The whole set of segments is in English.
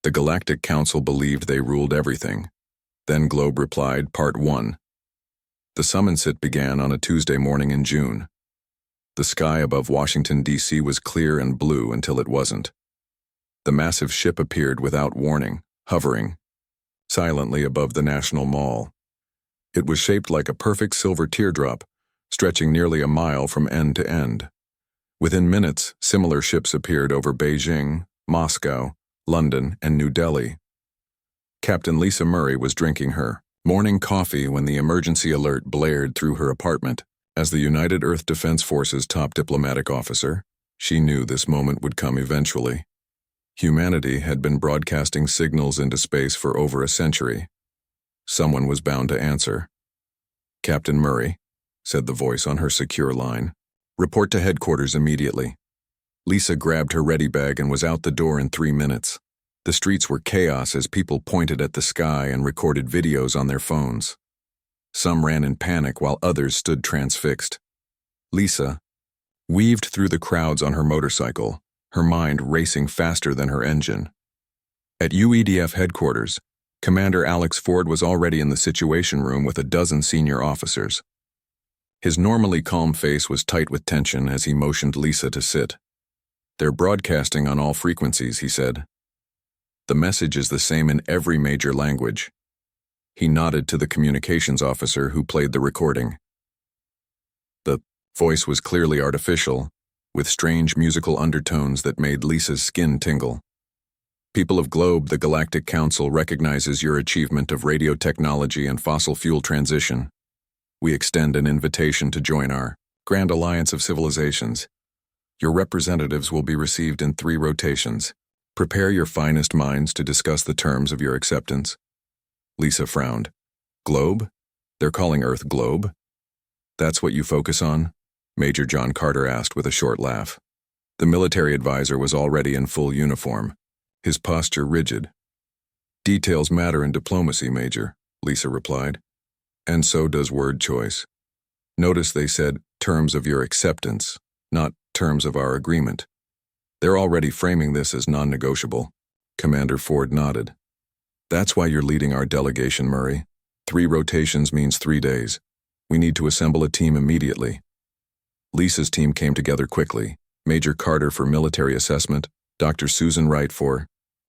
The Galactic Council believed they ruled everything. Then Globe replied, Part 1. The summons sit began on a Tuesday morning in June. The sky above Washington, D.C. was clear and blue until it wasn't. The massive ship appeared without warning, hovering silently above the National Mall. It was shaped like a perfect silver teardrop, stretching nearly a mile from end to end. Within minutes, similar ships appeared over Beijing, Moscow, London, and New Delhi. Captain Lisa Murray was drinking her morning coffee when the emergency alert blared through her apartment. As the United Earth Defense Force's top diplomatic officer, she knew this moment would come eventually. Humanity had been broadcasting signals into space for over a century. Someone was bound to answer. Captain Murray, said the voice on her secure line. Report to headquarters immediately. Lisa grabbed her ready bag and was out the door in 3 minutes. The streets were chaos as people pointed at the sky and recorded videos on their phones. Some ran in panic while others stood transfixed. Lisa weaved through the crowds on her motorcycle, her mind racing faster than her engine. At UEDF headquarters, Commander Alex Ford was already in the Situation Room with a dozen senior officers. His normally calm face was tight with tension as he motioned Lisa to sit. They're broadcasting on all frequencies, he said. The message is the same in every major language. He nodded to the communications officer who played the recording. The voice was clearly artificial, with strange musical undertones that made Lisa's skin tingle. People of Globe, the Galactic Council recognizes your achievement of radio technology and fossil fuel transition. We extend an invitation to join our Grand Alliance of Civilizations. Your representatives will be received in 3 rotations. Prepare your finest minds to discuss the terms of your acceptance. Lisa frowned. Globe? They're calling Earth Globe? That's what you focus on? Major John Carter asked with a short laugh. The military advisor was already in full uniform, his posture rigid. Details matter in diplomacy, Major, Lisa replied. And so does word choice. Notice they said terms of your acceptance, not terms of our agreement. They're already framing this as non-negotiable. Commander Ford nodded. That's why you're leading our delegation, Murray. 3 rotations means 3 days. We need to assemble a team immediately. Lisa's team came together quickly. Major Carter for military assessment, Dr. Susan Wright for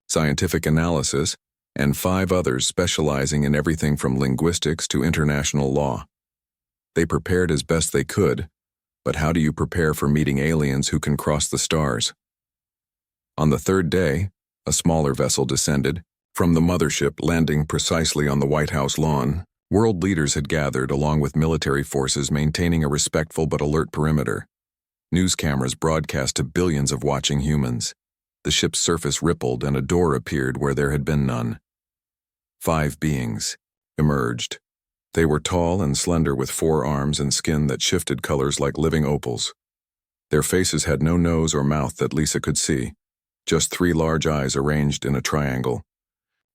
scientific analysis, and 5 others specializing in everything from linguistics to international law. They prepared as best they could, but how do you prepare for meeting aliens who can cross the stars? On the 3rd day, a smaller vessel descended from the mothership, landing precisely on the White House lawn. World leaders had gathered along with military forces maintaining a respectful but alert perimeter. News cameras broadcast to billions of watching humans. The ship's surface rippled and a door appeared where there had been none. 5 beings emerged. They were tall and slender with 4 arms and skin that shifted colors like living opals. Their faces had no nose or mouth that Lisa could see, just 3 large eyes arranged in a triangle.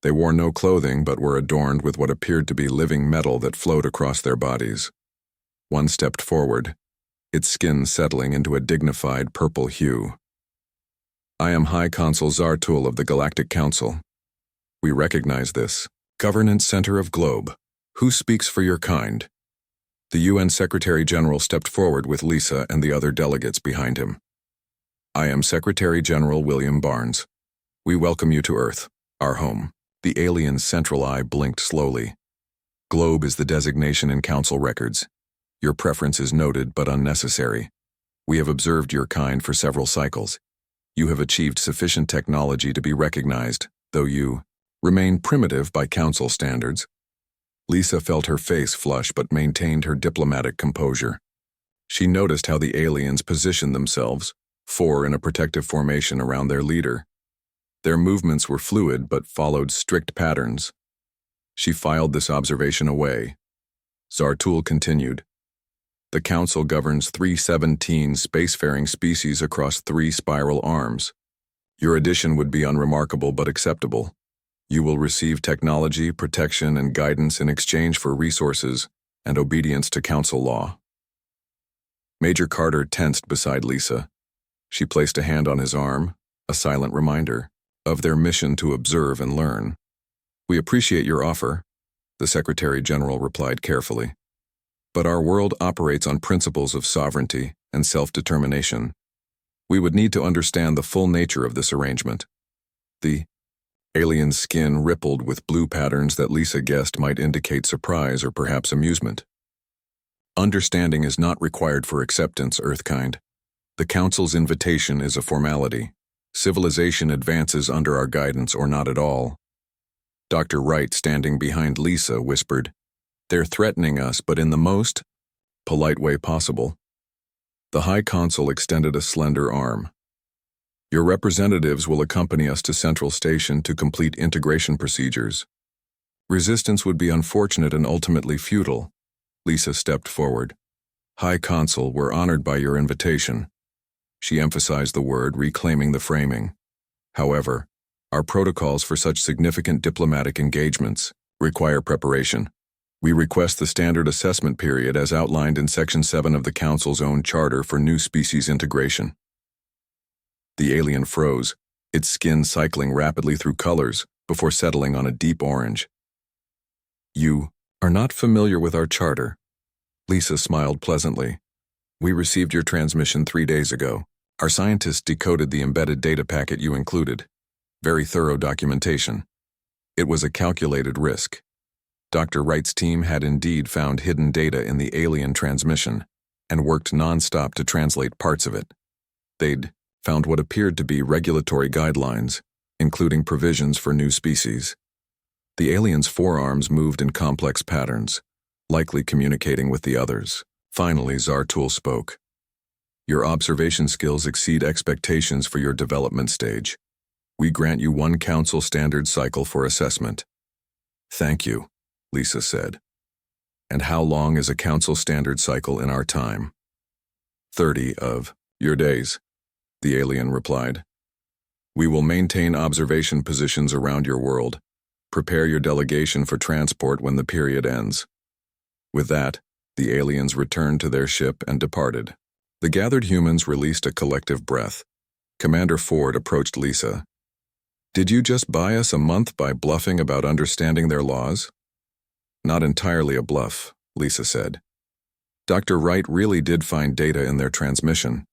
They wore no clothing but were adorned with what appeared to be living metal that flowed across their bodies. One stepped forward, its skin settling into a dignified purple hue. I am High Consul Zartul of the Galactic Council. We recognize this. Governance Center of Globe. Who speaks for your kind? The UN Secretary General stepped forward with Lisa and the other delegates behind him. I am Secretary General William Barnes. We welcome you to Earth, our home. The alien's central eye blinked slowly. Globe is the designation in Council records. Your preference is noted but unnecessary. We have observed your kind for several cycles. You have achieved sufficient technology to be recognized, though you remain primitive by Council standards. Lisa felt her face flush but maintained her diplomatic composure. She noticed how the aliens positioned themselves, 4 in a protective formation around their leader. Their movements were fluid but followed strict patterns. She filed this observation away. Zartul continued. The Council governs 317 spacefaring species across 3 spiral arms. Your addition would be unremarkable but acceptable. You will receive technology, protection, and guidance in exchange for resources and obedience to Council law. Major Carter tensed beside Lisa. She placed a hand on his arm, a silent reminder. of their mission to observe and learn. "We appreciate your offer," the Secretary General replied carefully. "But our world operates on principles of sovereignty and self-determination. We would need to understand the full nature of this arrangement." The alien skin rippled with blue patterns that Lisa guessed might indicate surprise or perhaps amusement. "Understanding is not required for acceptance, Earthkind. The Council's invitation is a formality. Civilization advances under our guidance or not at all." Dr. Wright, standing behind Lisa, whispered, "They're threatening us, but in the most polite way possible." The High Consul extended a slender arm. "Your representatives will accompany us to Central Station to complete integration procedures. Resistance would be unfortunate and ultimately futile." Lisa stepped forward. "High Consul, we're honored by your invitation." She emphasized the word, reclaiming the framing. "However, our protocols for such significant diplomatic engagements require preparation. We request the standard assessment period as outlined in Section 7 of the Council's own charter for new species integration." The alien froze, its skin cycling rapidly through colors before settling on a deep orange. "You are not familiar with our charter." Lisa smiled pleasantly. "We received your transmission 3 days ago. Our scientists decoded the embedded data packet you included. Very thorough documentation. It was a calculated risk. Dr. Wright's team had indeed found hidden data in the alien transmission and worked non-stop to translate parts of it. They'd found what appeared to be regulatory guidelines, including provisions for new species. The alien's forearms moved in complex patterns, likely communicating with the others. Finally, Zartul spoke. "Your observation skills exceed expectations for your development stage. We grant you 1 Council standard cycle for assessment." "Thank you," Lisa said. "And how long is a Council standard cycle in our time?" 30 of your days," the alien replied. "We will maintain observation positions around your world. Prepare your delegation for transport when the period ends." With that, the aliens returned to their ship and departed. The gathered humans released a collective breath. Commander Ford approached Lisa. "Did you just buy us a month by bluffing about understanding their laws?" "Not entirely a bluff," Lisa said. "Dr. Wright really did find data in their transmission.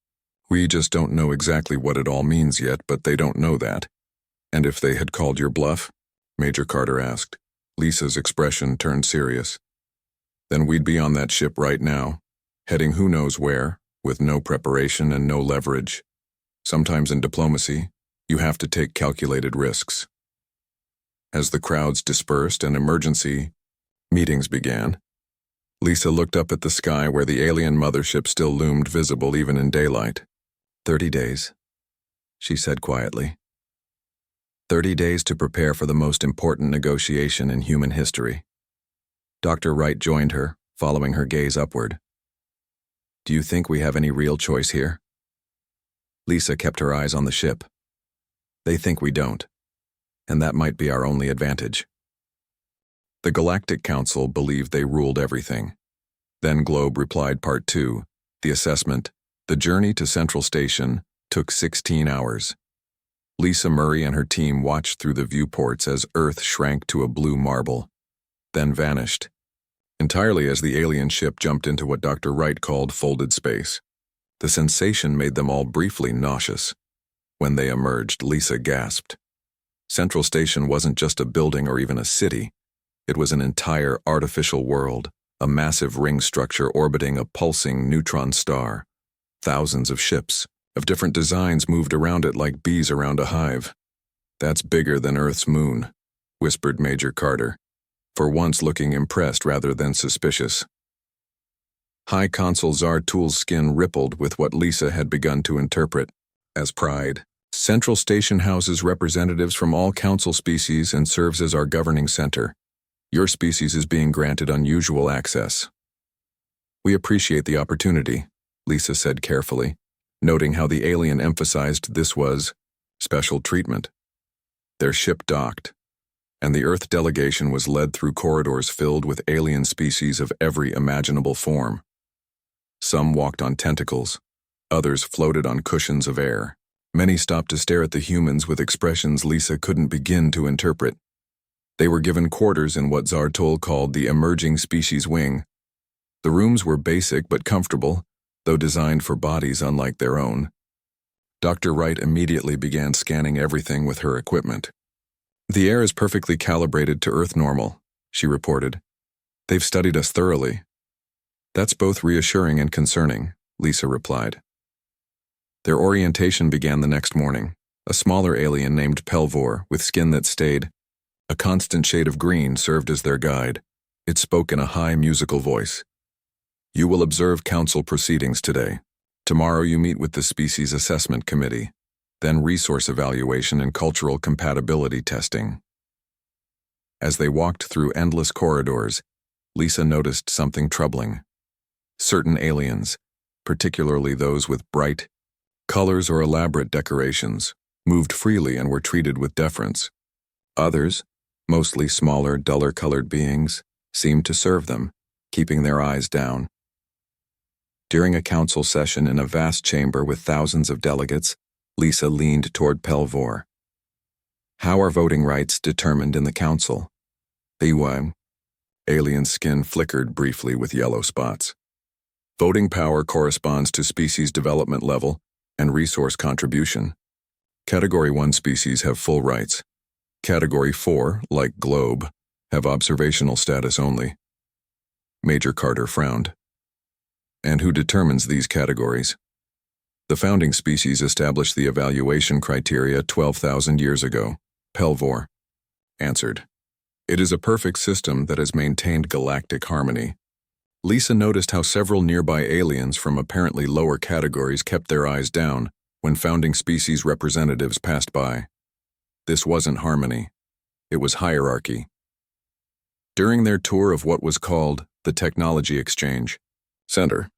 We just don't know exactly what it all means yet, but they don't know that." "And if they had called your bluff?" Major Carter asked. Lisa's expression turned serious. "Then we'd be on that ship right now, heading who knows where, with no preparation and no leverage. Sometimes in diplomacy, you have to take calculated risks." As the crowds dispersed and emergency meetings began, Lisa looked up at the sky where the alien mothership still loomed visible even in daylight. 30 days, she said quietly. 30 days to prepare for the most important negotiation in human history. Dr. Wright joined her, following her gaze upward. "Do you think we have any real choice here?" Lisa kept her eyes on the ship. "They think we don't, and that might be our only advantage." The Galactic Council believed they ruled everything. Then Globe replied Part 2, the assessment, the journey to Central Station, took 16 hours. Lisa Murray and her team watched through the viewports as Earth shrank to a blue marble, then vanished, entirely as the alien ship jumped into what Dr. Wright called folded space. The sensation made them all briefly nauseous. When they emerged, Lisa gasped. Central Station wasn't just a building or even a city. It was an entire artificial world, a massive ring structure orbiting a pulsing neutron star. Thousands of ships, of different designs, moved around it like bees around a hive. "That's bigger than Earth's moon," whispered Major Carter, for once looking impressed rather than suspicious. High Consul Zartul's skin rippled with what Lisa had begun to interpret as pride. "Central Station houses representatives from all Council species and serves as our governing center. Your species is being granted unusual access." "We appreciate the opportunity," Lisa said carefully, noting how the alien emphasized this was special treatment. Their ship docked, and the Earth delegation was led through corridors filled with alien species of every imaginable form. Some walked on tentacles, others floated on cushions of air. Many stopped to stare at the humans with expressions Lisa couldn't begin to interpret. They were given quarters in what Zartol called the emerging species wing. The rooms were basic but comfortable, though designed for bodies unlike their own. Dr. Wright immediately began scanning everything with her equipment. "The air is perfectly calibrated to Earth normal," she reported. "They've studied us thoroughly." "That's both reassuring and concerning," Lisa replied. Their orientation began the next morning. A smaller alien named Pelvor, with skin that stayed. A constant shade of green served as their guide. It spoke in a high musical voice. "You will observe council proceedings today. Tomorrow you meet with the Species Assessment Committee, then resource evaluation and cultural compatibility testing." As they walked through endless corridors, Lisa noticed something troubling. Certain aliens, particularly those with bright colors or elaborate decorations, moved freely and were treated with deference. Others, mostly smaller, duller-colored beings, seemed to serve them, keeping their eyes down. During a council session in a vast chamber with thousands of delegates, Lisa leaned toward Pelvor. "How are voting rights determined in the council?" "HFY." Alien skin flickered briefly with yellow spots. "Voting power corresponds to species development level and resource contribution. Category 1 species have full rights. Category 4, like Globe, have observational status only." Major Carter frowned. "And who determines these categories?" "The founding species established the evaluation criteria 12,000 years ago," Pelvor answered. "It is a perfect system that has maintained galactic harmony." Lisa noticed how several nearby aliens from apparently lower categories kept their eyes down when founding species representatives passed by. This wasn't harmony. It was hierarchy. During their tour of what was called the Technology Exchange Center,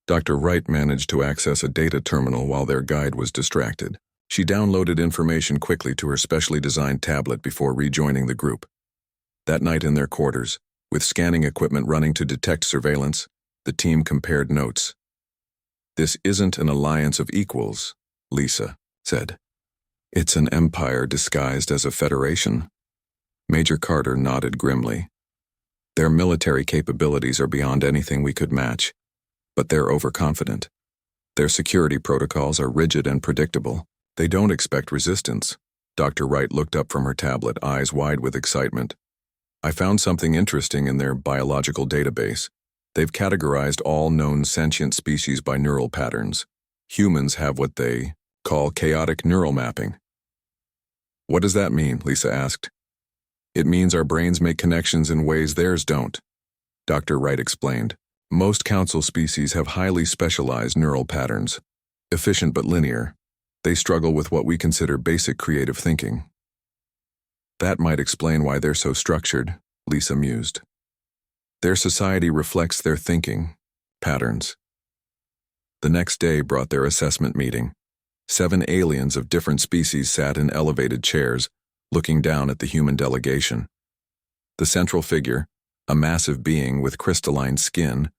Dr. Wright managed to access a data terminal while their guide was distracted. She downloaded information quickly to her specially designed tablet before rejoining the group. That night in their quarters, with scanning equipment running to detect surveillance, the team compared notes. "This isn't an alliance of equals," Lisa said. "It's an empire disguised as a federation." Major Carter nodded grimly. "Their military capabilities are beyond anything we could match, but they're overconfident. Their security protocols are rigid and predictable. They don't expect resistance." Dr. Wright looked up from her tablet, eyes wide with excitement. "I found something interesting in their biological database. They've categorized all known sentient species by neural patterns. Humans have what they call chaotic neural mapping." "What does that mean?" Lisa asked. "It means our brains make connections in ways theirs don't," Dr. Wright explained. "Most council species have highly specialized neural patterns, efficient but linear. They struggle with what we consider basic creative thinking." "That might explain why they're so structured," Lisa mused. "Their society reflects their thinking patterns." The next day brought their assessment meeting. 7 aliens of different species sat in elevated chairs, looking down at the human delegation. The central figure, a massive being with crystalline skin,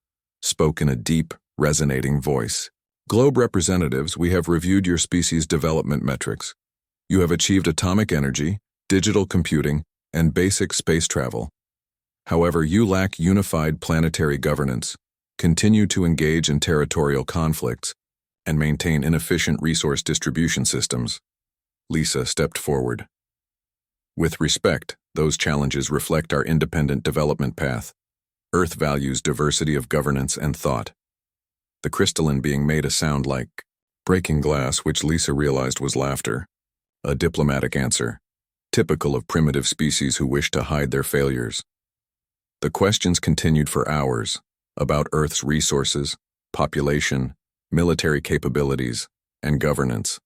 spoke in a deep, resonating voice. "Globe representatives, we have reviewed your species' development metrics. You have achieved atomic energy, digital computing, and basic space travel. However, you lack unified planetary governance, continue to engage in territorial conflicts, and maintain inefficient resource distribution systems." Lisa stepped forward. "With respect, those challenges reflect our independent development path. Earth values diversity of governance and thought." The crystalline being made a sound like breaking glass, which Lisa realized was laughter. A diplomatic answer, typical of primitive species who wish to hide their failures. The questions continued for hours, about Earth's resources, population, military capabilities, and governance.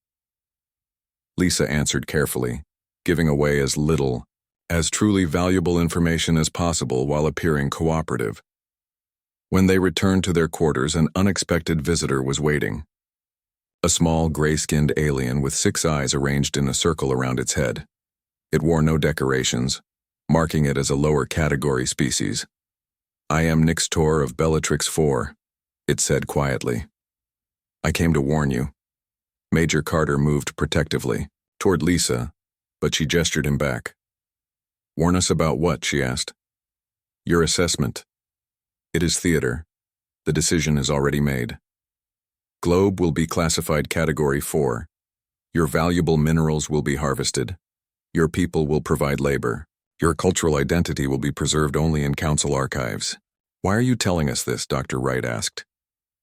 Lisa answered carefully, giving away as little, as truly valuable information as possible while appearing cooperative. When they returned to their quarters, an unexpected visitor was waiting. A small, gray-skinned alien with 6 eyes arranged in a circle around its head. It wore no decorations, marking it as a lower category species. "I am Nixtor of Bellatrix IV," it said quietly. "I came to warn you. Major Carter moved protectively toward Lisa, but she gestured him back. Warn us about what? She asked. Your assessment. It is theater. The decision is already made. Globe will be classified Category 4. Your valuable minerals will be harvested. Your people will provide labor. Your cultural identity will be preserved only in council archives. Why are you telling us this? Dr. Wright asked.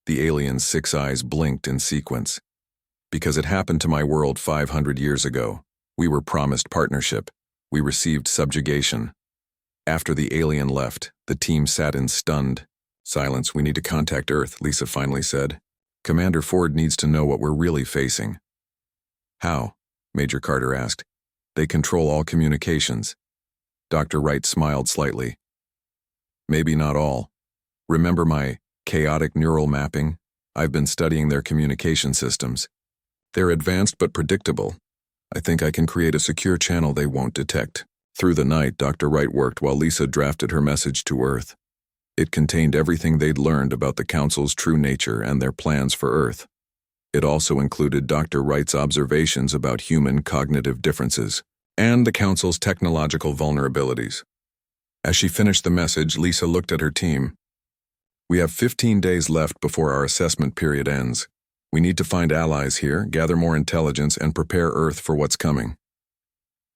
The alien's 6 eyes blinked in sequence. Because it happened to my world 500 years ago. We were promised partnership. We received subjugation. After the alien left, the team sat in stunned silence. We need to contact Earth, Lisa finally said. Commander Ford needs to know what we're really facing. How? Major Carter asked. They control all communications. Dr. Wright smiled slightly. Maybe not all. Remember my chaotic neural mapping? I've been studying their communication systems. They're advanced but predictable. I think I can create a secure channel they won't detect. Through the night, Dr. Wright worked while Lisa drafted her message to Earth. It contained everything they'd learned about the Council's true nature and their plans for Earth. It also included Dr. Wright's observations about human cognitive differences and the Council's technological vulnerabilities. As she finished the message, Lisa looked at her team. We have 15 days left before our assessment period ends. We need to find allies here, gather more intelligence, and prepare Earth for what's coming.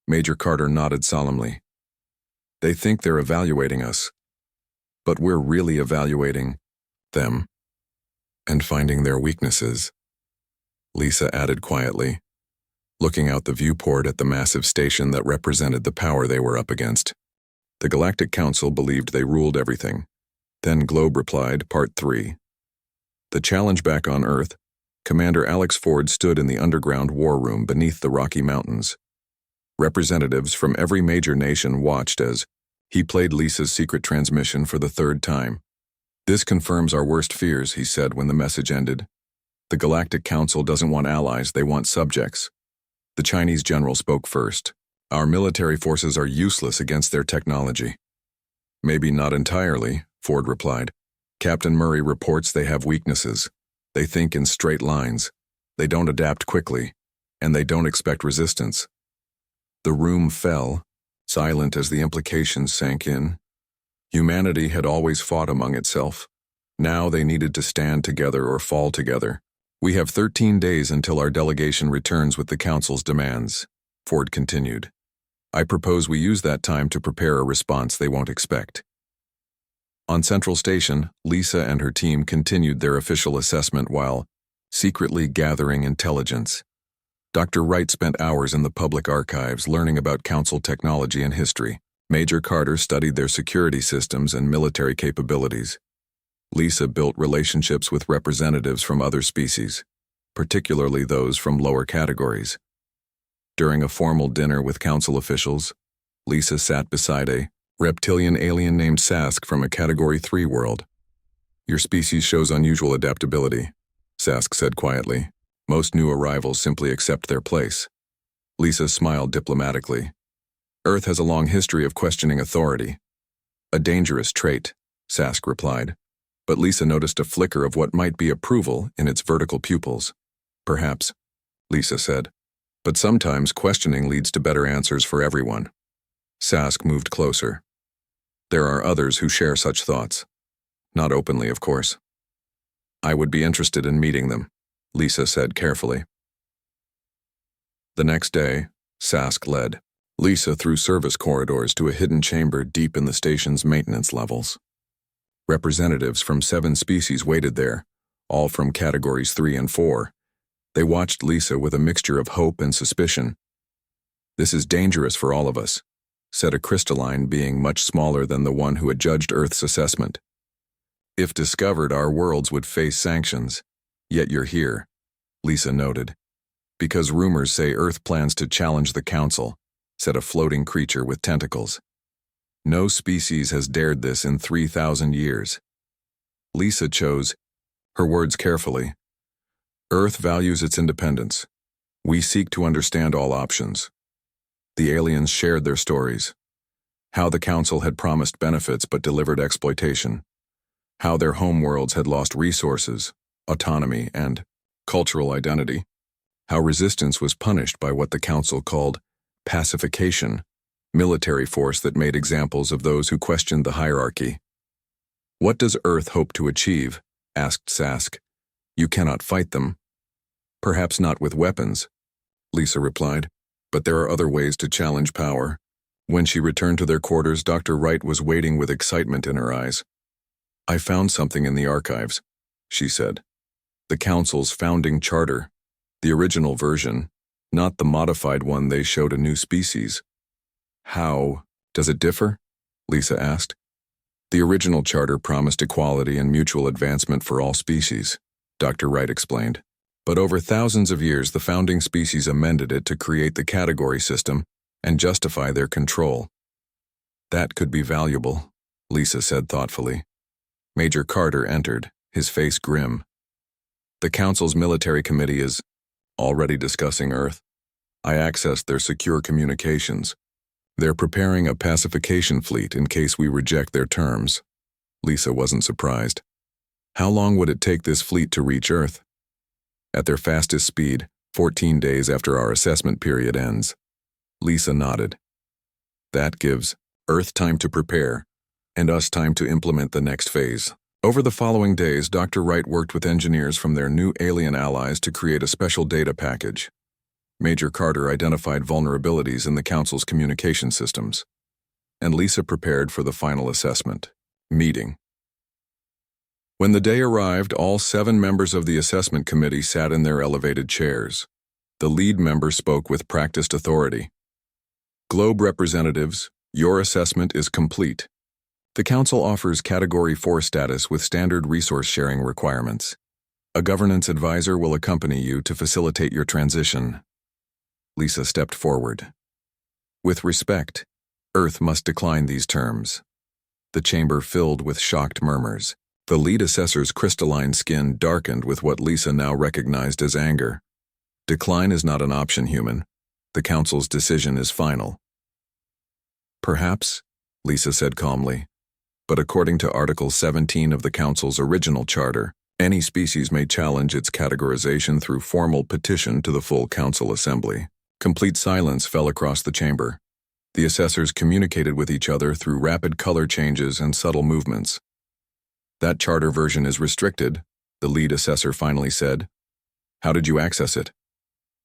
Major Carter nodded solemnly. They think they're evaluating us, but we're really evaluating them and finding their weaknesses, Lisa added quietly, looking out the viewport at the massive station that represented the power they were up against. The Galactic Council believed they ruled everything. Then Globe replied, Part 3. The challenge back on Earth, Commander Alex Ford stood in the underground war room beneath the Rocky Mountains. Representatives from every major nation watched as he played Lisa's secret transmission for the 3rd time. This confirms our worst fears, he said when the message ended. The Galactic Council doesn't want allies, they want subjects. The Chinese general spoke first. Our military forces are useless against their technology. Maybe not entirely, Ford replied. Captain Murray reports they have weaknesses. They think in straight lines. They don't adapt quickly, and they don't expect resistance. The room fell, silent as the implications sank in. Humanity had always fought among itself. Now they needed to stand together or fall together. We have 13 days until our delegation returns with the Council's demands, Ford continued. I propose we use that time to prepare a response they won't expect. On Central Station, Lisa and her team continued their official assessment while secretly gathering intelligence. Dr. Wright spent hours in the public archives learning about Council technology and history. Major Carter studied their security systems and military capabilities. Lisa built relationships with representatives from other species, particularly those from lower categories. During a formal dinner with Council officials, Lisa sat beside a reptilian alien named Sask from a Category 3 world. Your species shows unusual adaptability, Sask said quietly. Most new arrivals simply accept their place. Lisa smiled diplomatically. Earth has a long history of questioning authority. A dangerous trait, Sask replied. But Lisa noticed a flicker of what might be approval in its vertical pupils. Perhaps, Lisa said. But sometimes questioning leads to better answers for everyone. Sask moved closer. There are others who share such thoughts. Not openly, of course. I would be interested in meeting them, Lisa said carefully. The next day, Sask led Lisa through service corridors to a hidden chamber deep in the station's maintenance levels. Representatives from 7 species waited there, all from Categories 3 and 4. They watched Lisa with a mixture of hope and suspicion. This is dangerous for all of us, said a crystalline being much smaller than the one who had judged Earth's assessment. If discovered, our worlds would face sanctions. Yet you're here, Lisa noted. Because rumors say Earth plans to challenge the Council, said a floating creature with tentacles. No species has dared this in 3,000 years. Lisa chose her words carefully. Earth values its independence. We seek to understand all options. The aliens shared their stories. How the Council had promised benefits but delivered exploitation. How their homeworlds had lost resources, autonomy, and cultural identity. how resistance was punished by what the Council called pacification, military force that made examples of those who questioned the hierarchy. "What does Earth hope to achieve?" asked Sask. "You cannot fight them." "Perhaps not with weapons," Lisa replied, "but there are other ways to challenge power." When she returned to their quarters, Dr. Wright was waiting with excitement in her eyes. "I found something in the archives," she said. "The Council's founding charter. The original version, not the modified one they showed a new species." "How does it differ?" Lisa asked. "The original charter promised equality and mutual advancement for all species," Dr. Wright explained. "But over thousands of years, the founding species amended it to create the category system and justify their control." "That could be valuable," Lisa said thoughtfully. Major Carter entered, his face grim. "The Council's military committee is already discussing Earth. I accessed their secure communications. They're preparing a pacification fleet in case we reject their terms." Lisa wasn't surprised. "How long would it take this fleet to reach Earth?" "At their fastest speed, 14 days after our assessment period ends." Lisa nodded. "That gives Earth time to prepare, and us time to implement the next phase." Over the following days, Dr. Wright worked with engineers from their new alien allies to create a special data package. Major Carter identified vulnerabilities in the Council's communication systems, and Lisa prepared for the final assessment meeting. When the day arrived, all 7 members of the assessment committee sat in their elevated chairs. The lead member spoke with practiced authority. "Globe representatives, your assessment is complete. The Council offers Category 4 status with standard resource sharing requirements. A governance advisor will accompany you to facilitate your transition." Lisa stepped forward. "With respect, Earth must decline these terms." The chamber filled with shocked murmurs. The lead assessor's crystalline skin darkened with what Lisa now recognized as anger. "Decline is not an option, human. The Council's decision is final." "Perhaps," Lisa said calmly, "but according to Article 17 of the Council's original charter, any species may challenge its categorization through formal petition to the full Council Assembly." Complete silence fell across the chamber. The assessors communicated with each other through rapid color changes and subtle movements. "That charter version is restricted," the lead assessor finally said. "How did you access it?"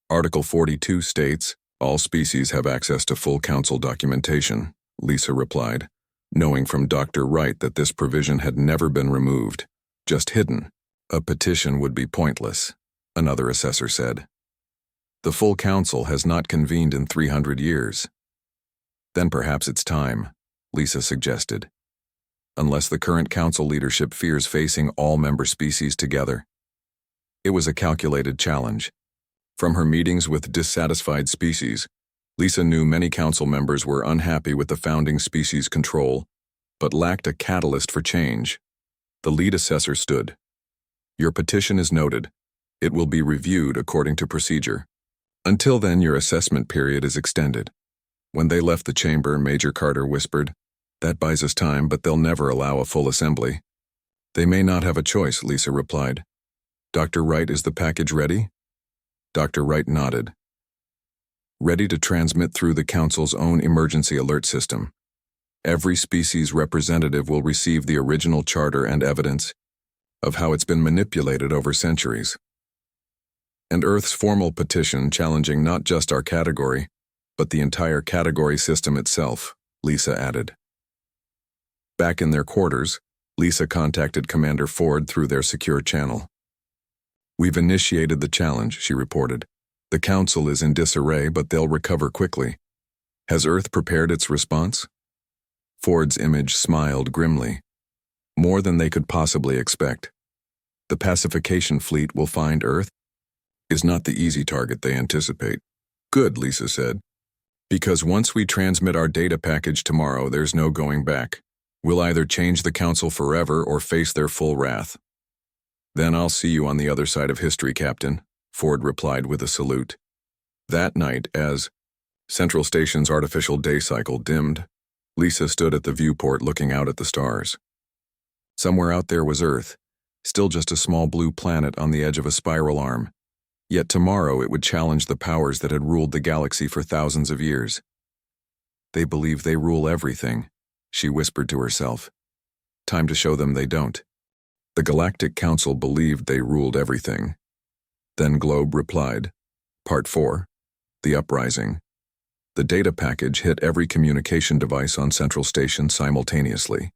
"Article 42 states, all species have access to full Council documentation," Lisa replied, knowing from Dr. Wright that this provision had never been removed, just hidden. "A petition would be pointless," another assessor said. "The full Council has not convened in 300 years. "Then perhaps it's time," Lisa suggested. "Unless the current Council leadership fears facing all member species together." It was a calculated challenge. From her meetings with dissatisfied species, Lisa knew many Council members were unhappy with the founding species' control, but lacked a catalyst for change. The lead assessor stood. "Your petition is noted. It will be reviewed according to procedure. Until then, your assessment period is extended." When they left the chamber, Major Carter whispered, "That buys us time, but they'll never allow a full assembly." "They may not have a choice," Lisa replied. "Dr. Wright, is the package ready?" Dr. Wright nodded. "Ready to transmit through the Council's own emergency alert system. Every species representative will receive the original charter and evidence of how it's been manipulated over centuries. And Earth's formal petition challenging not just our category, but the entire category system itself," Lisa added. Back in their quarters, Lisa contacted Commander Ford through their secure channel. "We've initiated the challenge," she reported. "The Council is in disarray, but they'll recover quickly. Has Earth prepared its response?" Ford's image smiled grimly. "More than they could possibly expect. The pacification fleet will find Earth is not the easy target they anticipate." "Good," Lisa said. "Because once we transmit our data package tomorrow, there's no going back. We'll either change the Council forever or face their full wrath." "Then I'll see you on the other side of history, Captain," Ford replied with a salute. That night, as Central Station's artificial day cycle dimmed, Lisa stood at the viewport looking out at the stars. Somewhere out there was Earth, still just a small blue planet on the edge of a spiral arm. Yet tomorrow it would challenge the powers that had ruled the galaxy for thousands of years. They believe they rule everything, she whispered to herself. Time to show them they don't. The Galactic Council believed they ruled everything. Then Globe replied. Part 4. The Uprising. The data package hit every communication device on Central Station simultaneously.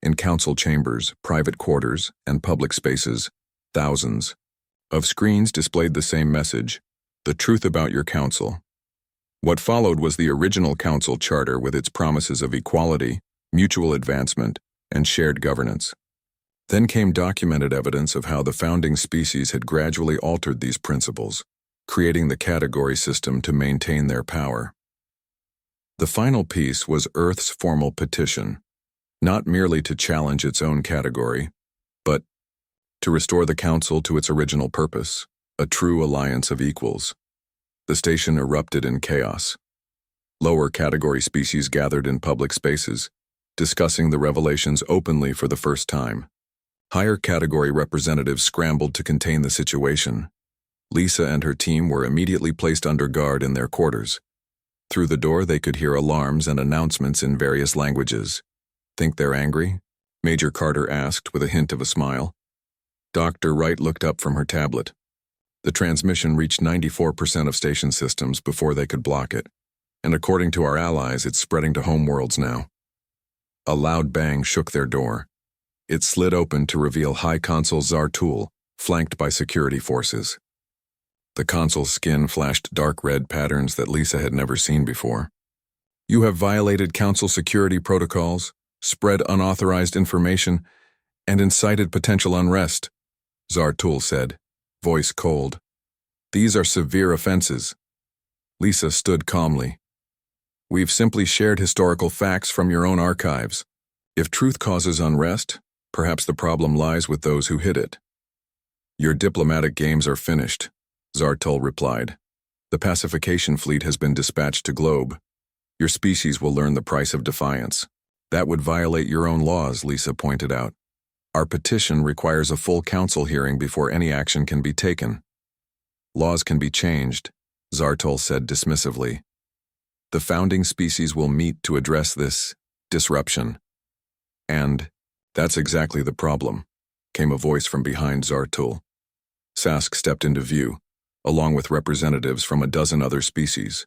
In council chambers, private quarters, and public spaces, thousands of screens displayed the same message: the truth about your council. What followed was the original council charter with its promises of equality, mutual advancement, and shared governance. Then came documented evidence of how the founding species had gradually altered these principles, creating the category system to maintain their power. The final piece was Earth's formal petition, not merely to challenge its own category, but to restore the Council to its original purpose, a true alliance of equals. The station erupted in chaos. Lower category species gathered in public spaces, discussing the revelations openly for the first time. Higher category representatives scrambled to contain the situation. Lisa and her team were immediately placed under guard in their quarters. Through the door they could hear alarms and announcements in various languages. Think they're angry? Major Carter asked with a hint of a smile. Dr. Wright looked up from her tablet. The transmission reached 94% of station systems before they could block it, and according to our allies, it's spreading to homeworlds now. A loud bang shook their door. It slid open to reveal High Consul Zartul, flanked by security forces. The consul's skin flashed dark red patterns that Lisa had never seen before. You have violated council security protocols, spread unauthorized information, and incited potential unrest, Zartul said, voice cold. These are severe offenses. Lisa stood calmly. We've simply shared historical facts from your own archives. If truth causes unrest, perhaps the problem lies with those who hid it. Your diplomatic games are finished, Zartul replied. The pacification fleet has been dispatched to Globe. Your species will learn the price of defiance. That would violate your own laws, Lisa pointed out. Our petition requires a full council hearing before any action can be taken. Laws can be changed, Zartul said dismissively. The founding species will meet to address this disruption. And that's exactly the problem, came a voice from behind Zartul. Sask stepped into view, along with representatives from a dozen other species.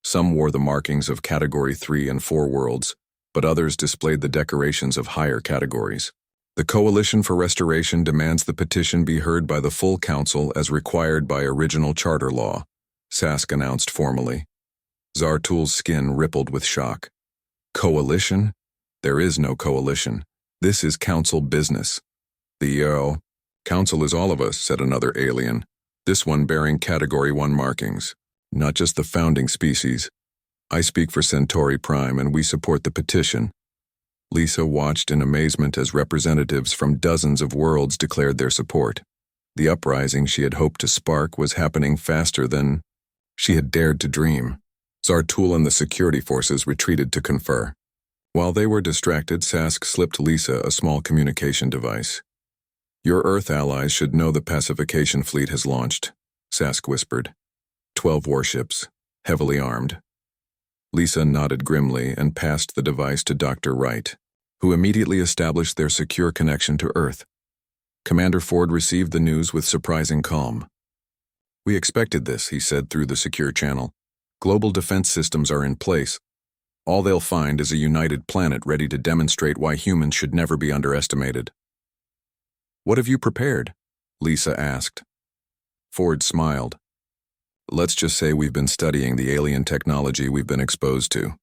Some wore the markings of Category 3 and 4 worlds, but others displayed the decorations of higher categories. The Coalition for Restoration demands the petition be heard by the full council as required by original charter law, Sask announced formally. Zartul's skin rippled with shock. Coalition? There is no coalition. This is council business. The council is all of us, said another alien, this one bearing Category 1 markings, not just the founding species. I speak for Centauri Prime and we support the petition. Lisa watched in amazement as representatives from dozens of worlds declared their support. The uprising she had hoped to spark was happening faster than she had dared to dream. Zartul and the security forces retreated to confer. While they were distracted, Sask slipped Lisa a small communication device. Your Earth allies should know the pacification fleet has launched, Sask whispered. 12 warships, heavily armed. Lisa nodded grimly and passed the device to Dr. Wright, who immediately established their secure connection to Earth. Commander Ford received the news with surprising calm. We expected this, he said through the secure channel. Global defense systems are in place. All they'll find is a united planet ready to demonstrate why humans should never be underestimated. What have you prepared? Lisa asked. Ford smiled. Let's just say we've been studying the alien technology we've been exposed to.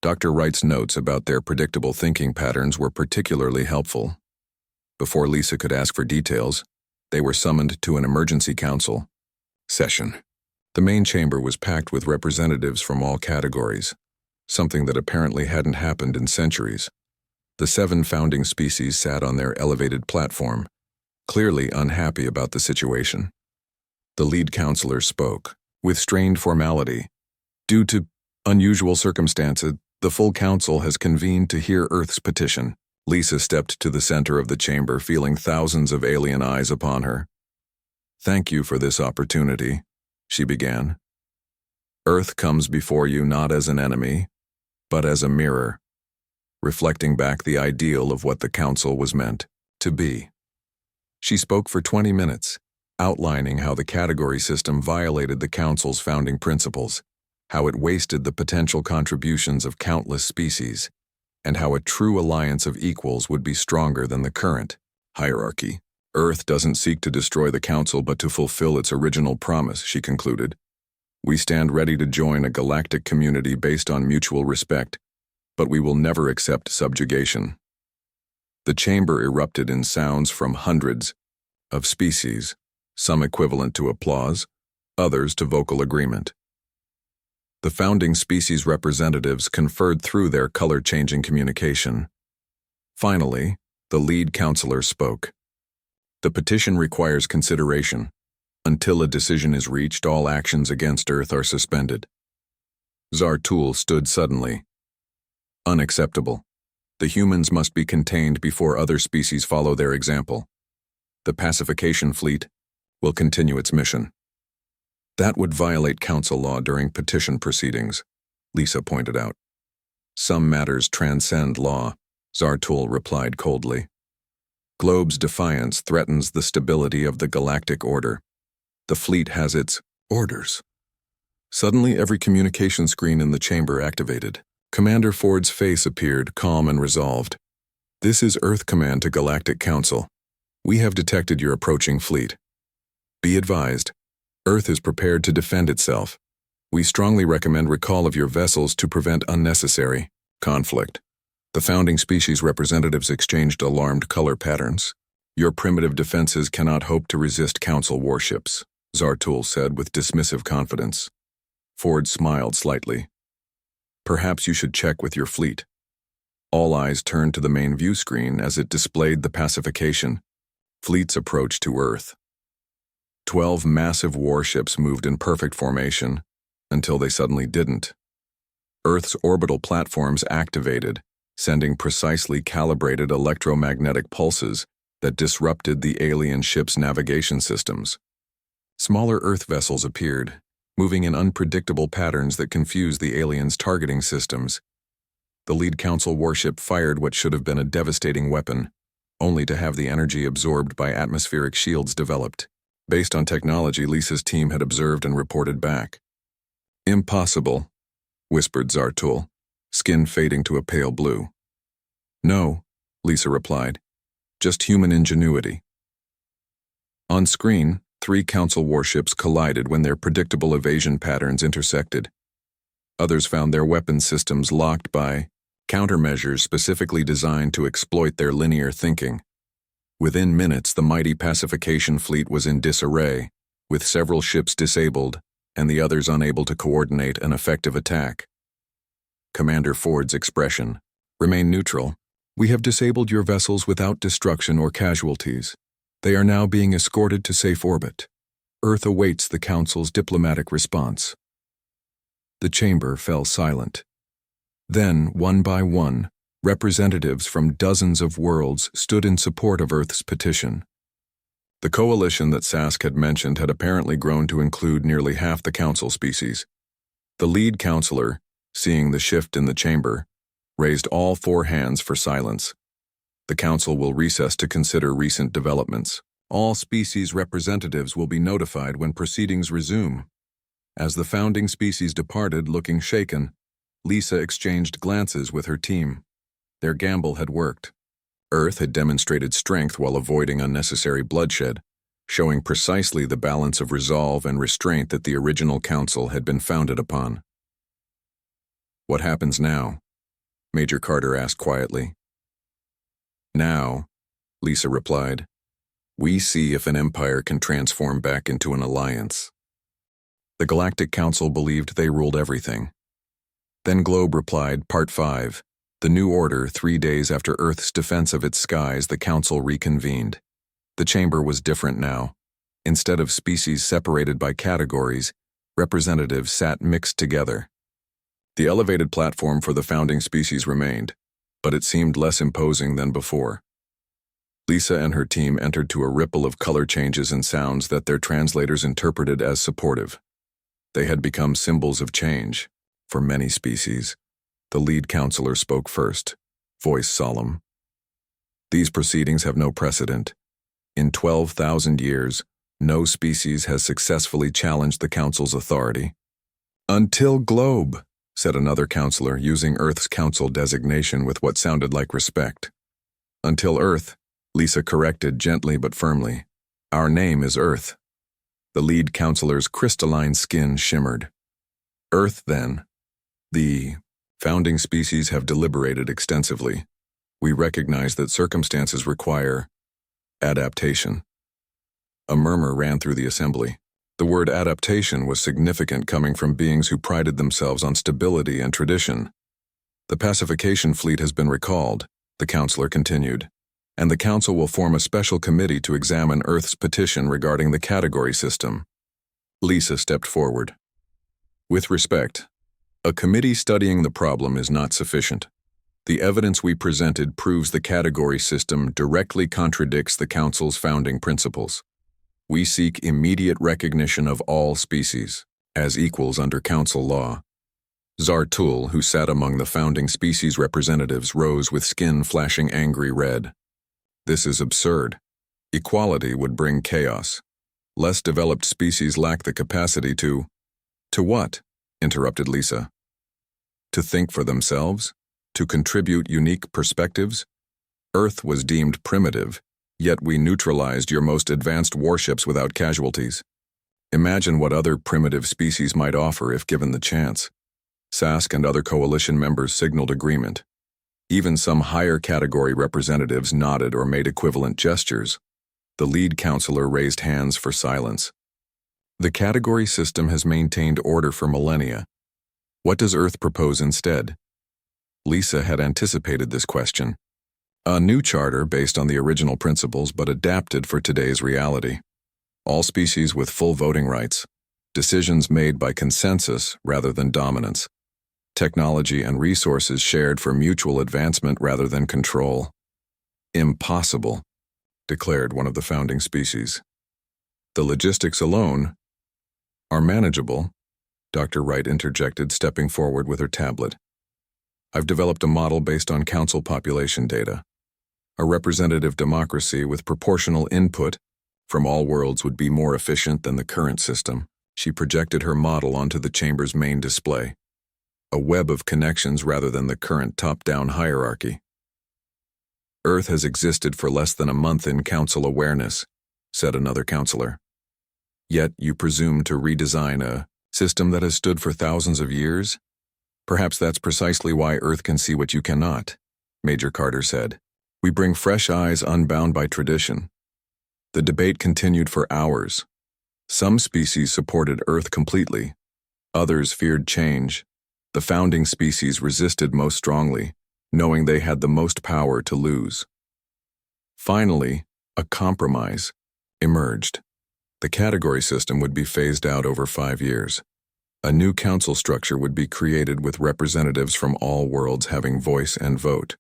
Dr. Wright's notes about their predictable thinking patterns were particularly helpful. Before Lisa could ask for details, they were summoned to an emergency council session. The main chamber was packed with representatives from all categories, something that apparently hadn't happened in centuries. The 7 founding species sat on their elevated platform, clearly unhappy about the situation. The lead counselor spoke, with strained formality. Due to unusual circumstances, the full council has convened to hear Earth's petition. Lisa stepped to the center of the chamber, feeling thousands of alien eyes upon her. "Thank you for this opportunity," she began. "Earth comes before you not as an enemy, but as a mirror, reflecting back the ideal of what the Council was meant to be." She spoke for 20 minutes, outlining how the category system violated the Council's founding principles, how it wasted the potential contributions of countless species, and how a true alliance of equals would be stronger than the current hierarchy. "Earth doesn't seek to destroy the Council but to fulfill its original promise," she concluded. "We stand ready to join a galactic community based on mutual respect, but we will never accept subjugation." The chamber erupted in sounds from hundreds of species, some equivalent to applause, others to vocal agreement. The founding species representatives conferred through their color-changing communication. Finally, the lead counselor spoke. "The petition requires consideration. Until a decision is reached, all actions against Earth are suspended." Zartul stood suddenly. "Unacceptable. The humans must be contained before other species follow their example. The pacification fleet will continue its mission." "That would violate Council law during petition proceedings," Lisa pointed out. "Some matters transcend law," Zartul replied coldly. "Globe's defiance threatens the stability of the galactic order. The fleet has its orders." Suddenly, every communication screen in the chamber activated. Commander Ford's face appeared, calm and resolved. "This is Earth Command to Galactic Council. We have detected your approaching fleet. Be advised, Earth is prepared to defend itself. We strongly recommend recall of your vessels to prevent unnecessary conflict." The founding species representatives exchanged alarmed color patterns. "Your primitive defenses cannot hope to resist Council warships," Zartul said with dismissive confidence. Ford smiled slightly. "Perhaps you should check with your fleet." All eyes turned to the main view screen as it displayed the pacification fleet's approach to Earth. 12 massive warships moved in perfect formation, until they suddenly didn't. Earth's orbital platforms activated, sending precisely calibrated electromagnetic pulses that disrupted the alien ship's navigation systems. Smaller Earth vessels appeared, moving in unpredictable patterns that confused the aliens' targeting systems. The lead Council warship fired what should have been a devastating weapon, only to have the energy absorbed by atmospheric shields developed, based on technology Lisa's team had observed and reported back. "Impossible," whispered Zartul, skin fading to a pale blue. "No," Lisa replied, "just human ingenuity." On screen, 3 Council warships collided when their predictable evasion patterns intersected. Others found their weapon systems locked by countermeasures specifically designed to exploit their linear thinking. Within minutes, the mighty pacification fleet was in disarray, with several ships disabled and the others unable to coordinate an effective attack. Commander Ford's expression remained neutral. "We have disabled your vessels without destruction or casualties. They are now being escorted to safe orbit. Earth awaits the Council's diplomatic response." The chamber fell silent. Then, one by one, representatives from dozens of worlds stood in support of Earth's petition. The coalition that Sask had mentioned had apparently grown to include nearly half the Council species. The lead counselor, seeing the shift in the chamber, raised all 4 hands for silence. The Council will recess to consider recent developments. All species representatives will be notified when proceedings resume. As the founding species departed looking shaken, Lisa exchanged glances with her team. Their gamble had worked. Earth had demonstrated strength while avoiding unnecessary bloodshed, showing precisely the balance of resolve and restraint that the original Council had been founded upon. "What happens now?" Major Carter asked quietly. "Now," Lisa replied, "we see if an empire can transform back into an alliance." The Galactic Council believed they ruled everything. Then Globe replied, Part 5. The New Order. 3 days after Earth's defense of its skies, the Council reconvened. The chamber was different now. Instead of species separated by categories, representatives sat mixed together. The elevated platform for the founding species remained, but it seemed less imposing than before. Lisa and her team entered to a ripple of color changes and sounds that their translators interpreted as supportive. They had become symbols of change for many species. The lead counselor spoke first, voice solemn. These proceedings have no precedent. In 12,000 years, no species has successfully challenged the Council's authority. Until Globe, said another counselor, using Earth's council designation with what sounded like respect. Until Earth, Lisa corrected gently but firmly. Our name is Earth. The lead counselor's crystalline skin shimmered. Earth, then. The founding species have deliberated extensively. We recognize that circumstances require adaptation. A murmur ran through the assembly. The word adaptation was significant, coming from beings who prided themselves on stability and tradition. The pacification fleet has been recalled, the counselor continued, and the council will form a special committee to examine Earth's petition regarding the category system. Lisa stepped forward. With respect, a committee studying the problem is not sufficient. The evidence we presented proves the category system directly contradicts the council's founding principles. We seek immediate recognition of all species, as equals under council law. Zartul, who sat among the founding species representatives, rose with skin flashing angry red. This is absurd. Equality would bring chaos. Less developed species lack the capacity to... To what? Interrupted Lisa. To think for themselves? To contribute unique perspectives? Earth was deemed primitive, yet we neutralized your most advanced warships without casualties. Imagine what other primitive species might offer if given the chance. Sask and other coalition members signaled agreement. Even some higher category representatives nodded or made equivalent gestures. The lead counselor raised hands for silence. The category system has maintained order for millennia. What does Earth propose instead? Lisa had anticipated this question. A new charter based on the original principles but adapted for today's reality. All species with full voting rights. Decisions made by consensus rather than dominance. Technology and resources shared for mutual advancement rather than control. Impossible, declared one of the founding species. The logistics alone are manageable, Dr. Wright interjected, stepping forward with her tablet. I've developed a model based on council population data. A representative democracy with proportional input from all worlds would be more efficient than the current system. She projected her model onto the chamber's main display. A web of connections rather than the current top-down hierarchy. Earth has existed for less than a month in council awareness, said another counselor. Yet you presume to redesign a system that has stood for thousands of years? Perhaps that's precisely why Earth can see what you cannot, Major Carter said. We bring fresh eyes unbound by tradition. The debate continued for hours. Some species supported Earth completely. Others feared change. The founding species resisted most strongly, knowing they had the most power to lose. Finally, a compromise emerged. The category system would be phased out over 5 years. A new council structure would be created with representatives from all worlds having voice and vote.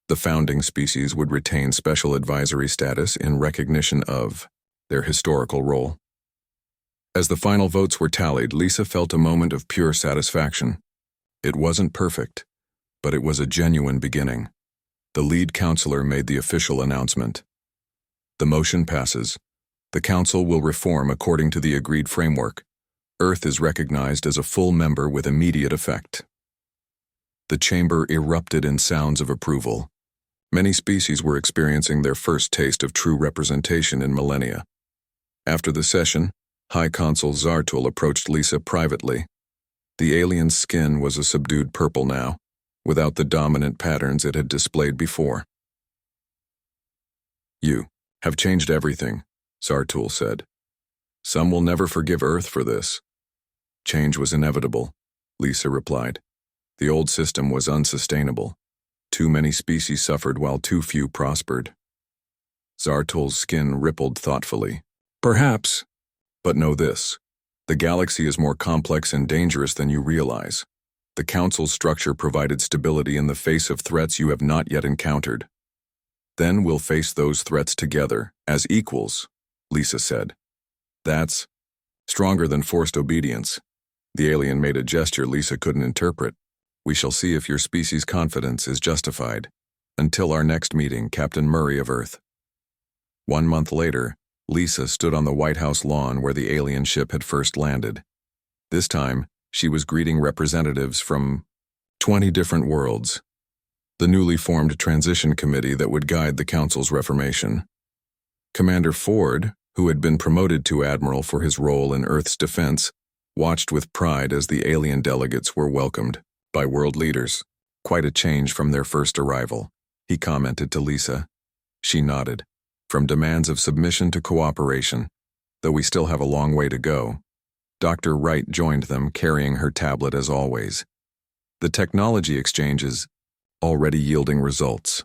The founding species would retain special advisory status in recognition of their historical role. As the final votes were tallied, Lisa felt a moment of pure satisfaction. It wasn't perfect, but it was a genuine beginning. The lead counselor made the official announcement. The motion passes. The council will reform according to the agreed framework. Earth is recognized as a full member with immediate effect. The chamber erupted in sounds of approval. Many species were experiencing their first taste of true representation in millennia. After the session, High Consul Zartul approached Lisa privately. The alien's skin was a subdued purple now, without the dominant patterns it had displayed before. You have changed everything, Zartul said. Some will never forgive Earth for this. Change was inevitable, Lisa replied. The old system was unsustainable. Too many species suffered while too few prospered. Zartul's skin rippled thoughtfully. Perhaps, but know this. The galaxy is more complex and dangerous than you realize. The Council's structure provided stability in the face of threats you have not yet encountered. Then we'll face those threats together, as equals, Lisa said. That's stronger than forced obedience. The alien made a gesture Lisa couldn't interpret. We shall see if your species' confidence is justified. Until our next meeting, Captain Murray of Earth. 1 month later, Lisa stood on the White House lawn where the alien ship had first landed. This time, she was greeting representatives from 20 different worlds, the newly formed transition committee that would guide the Council's reformation. Commander Ford, who had been promoted to admiral for his role in Earth's defense, watched with pride as the alien delegates were welcomed by world leaders. Quite a change from their first arrival, he commented to Lisa. She nodded. From demands of submission to cooperation, though we still have a long way to go. Dr. Wright joined them, carrying her tablet as always. The technology exchange is already yielding results.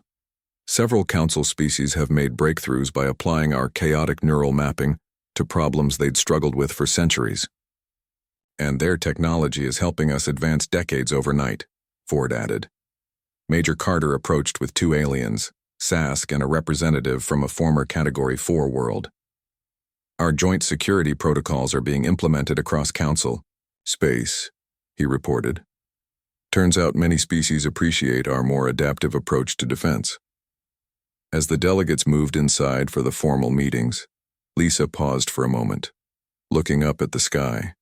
Several council species have made breakthroughs by applying our chaotic neural mapping to problems they'd struggled with for centuries. And their technology is helping us advance decades overnight, Ford added. Major Carter approached with 2 aliens, Sask and a representative from a former Category 4 world. Our joint security protocols are being implemented across Council space, he reported. Turns out many species appreciate our more adaptive approach to defense. As the delegates moved inside for the formal meetings, Lisa paused for a moment, looking up at the sky.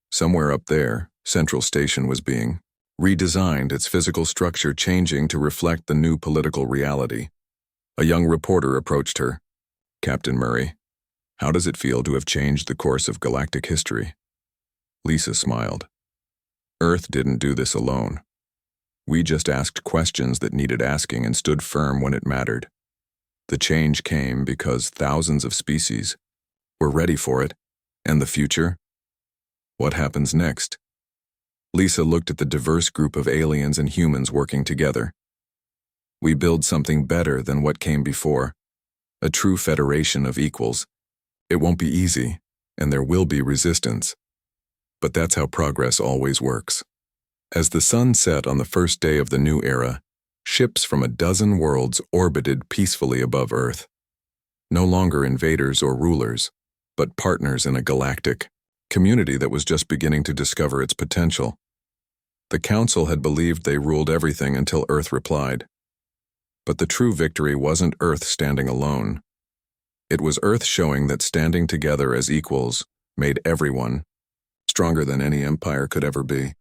Somewhere up there, Central Station was being redesigned, its physical structure changing to reflect the new political reality. A young reporter approached her. Captain Murray, how does it feel to have changed the course of galactic history? Lisa smiled. Earth didn't do this alone. We just asked questions that needed asking and stood firm when it mattered. The change came because thousands of species were ready for it. And the future? What happens next? Lisa looked at the diverse group of aliens and humans working together. We build something better than what came before, a true federation of equals. It won't be easy, and there will be resistance. But that's how progress always works. As the sun set on the first day of the new era, ships from a dozen worlds orbited peacefully above Earth. No longer invaders or rulers, but partners in a galactic community that was just beginning to discover its potential. The Council had believed they ruled everything until Earth replied. But the true victory wasn't Earth standing alone. It was Earth showing that standing together as equals made everyone stronger than any empire could ever be.